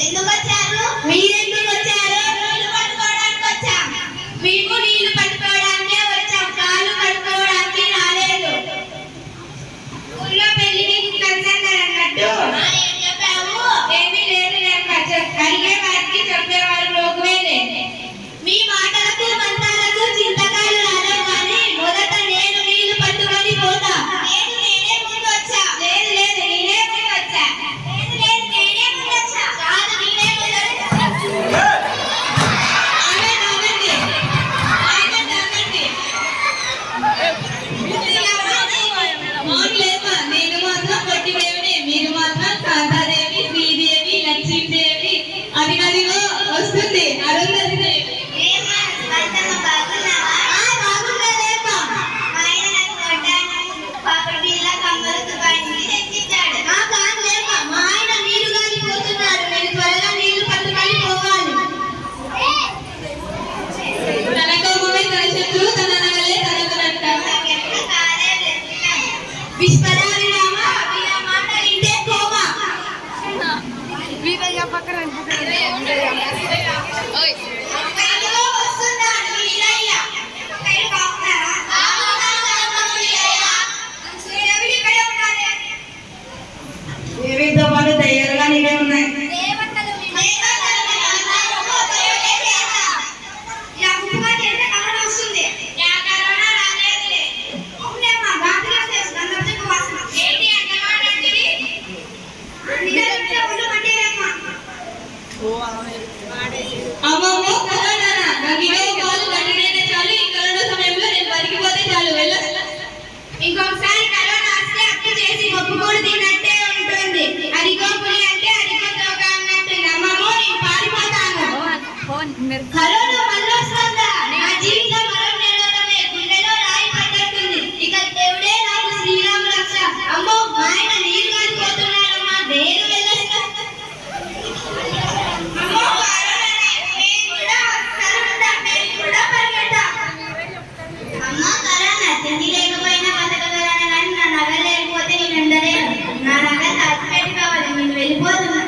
ఎందుకు వచ్చారు? మీరెందుకు వచ్చారు? నీళ్లు పట్టుకోవడానికి వచ్చాం. మేము నీళ్లు పట్టుకోవడానికే వచ్చాం, కాళ్ళు కట్టుకోవడానికి రాలేదు. ఊళ్ళో పెళ్లికి కలిసన్నారన్నట్టు ఏం చెప్పావు? ఏమీ లేదు, అడిగే వారికి చెప్పేవారు లోకువేలే. మీ మాటలకు మంత్రాలకు చింతకాయలు రాలేవు కానీ మొదట నేను నీళ్లు పట్టుకొని పోతా. నేనే ముందు వచ్చా. లేదు లేదు, నేనే ముందు వచ్చా. లేదు లేదు, నేనే ముందు వచ్చా. కాదు, నేనే ముందు వచ్చా. ఆగండి ఆగండి ఆగండి మౌన్లేమా, నేను మాత్రం పొట్టిదేవిని, మీరు మాత్రం కాంతాదేవి, శ్రీదేవి, లక్ష్మీదేవి, అదిగదిగో వస్తుంది అరుంధతి దేవి. ఇంకొకసారి కరోనా వస్తే అప్పు చేసి ఒప్పుకోడు తిన్నట్టే ఉంటుంది. అరిగో పులి అంటే అరిగో తోక అన్నట్టుంది. అమ్మమ్మో, నేను పారిపోతాను. కరోనా మళ్ళీ వస్తుందా? నా జీవితం మరో నిరోధమే. గుండెలో రాయి పడ్డట్టుంది. ఇక దేవుడే నాకు శ్రీరామ రక్ష. అమ్మో, మా ఆయన నీరు కాలిపోతున్నాడమ్మా, నేను వెళ్ళొస్తా. అమ్మో, కరోనానే. నేను కూడా వస్తాను, నేను కూడా పరిగెడతా. అమ్మ కరోనా, తిండి లేకపోయినా బతకగలను కానీ నా నగలు లేకపోతే నేను ఉండలేను. నా నగలు దాచిపెట్టి కావాలి, నేను వెళ్ళిపోతున్నా.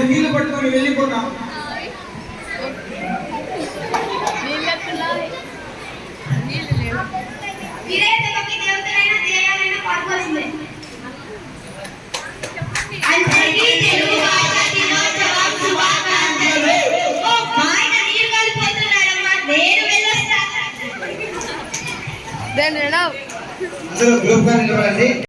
నీళ్ళు పట్టుకొని వెళ్ళిపోతా. అసలు గ్రూప్ గా నిలబడండి.